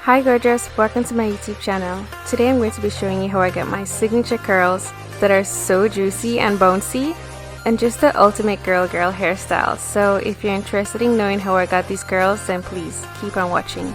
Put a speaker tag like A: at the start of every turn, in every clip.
A: Hi gorgeous, welcome to my YouTube channel. Today I'm going to be showing you how I get my signature curls that are so juicy and bouncy and just the ultimate girl hairstyle. So if you're interested in knowing how I got these curls, then please keep on watching.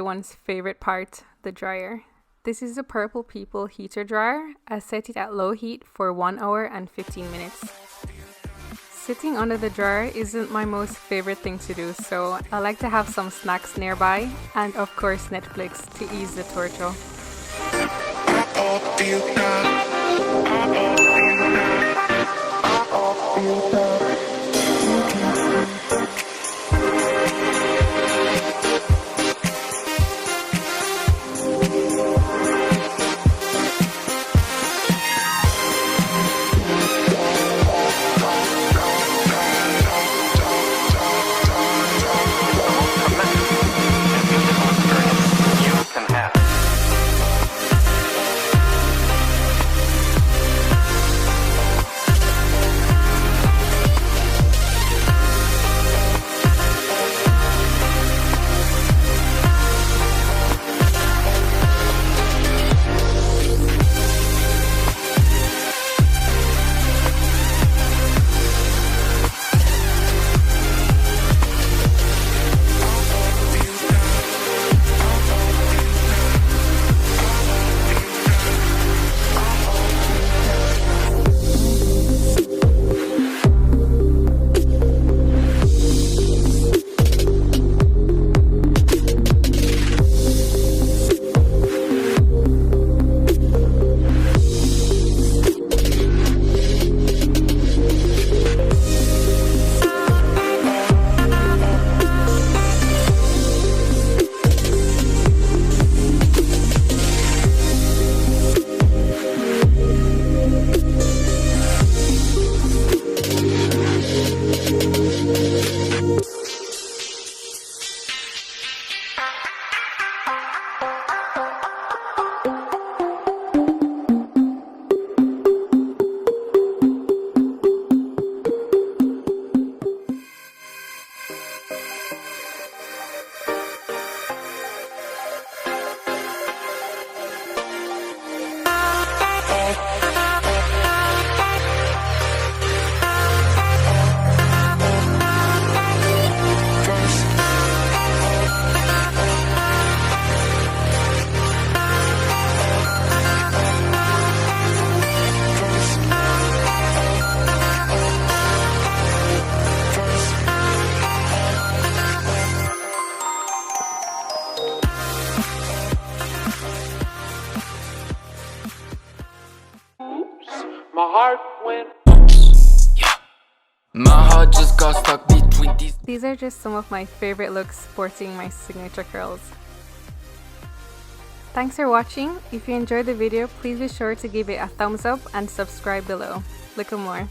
A: everyone's favorite part, the dryer. This is a Purple People heater dryer. I set it at low heat for 1 hour and 15 minutes. Sitting under the dryer isn't my most favorite thing to do, so I like to have some snacks nearby and of course Netflix to ease the torture.
B: My heart went.
C: My heart just got stuck between these.
A: These are just some of my favorite looks sporting my signature curls. Thanks for watching. If you enjoyed the video, please be sure to give it a thumbs up and subscribe below. Look for more.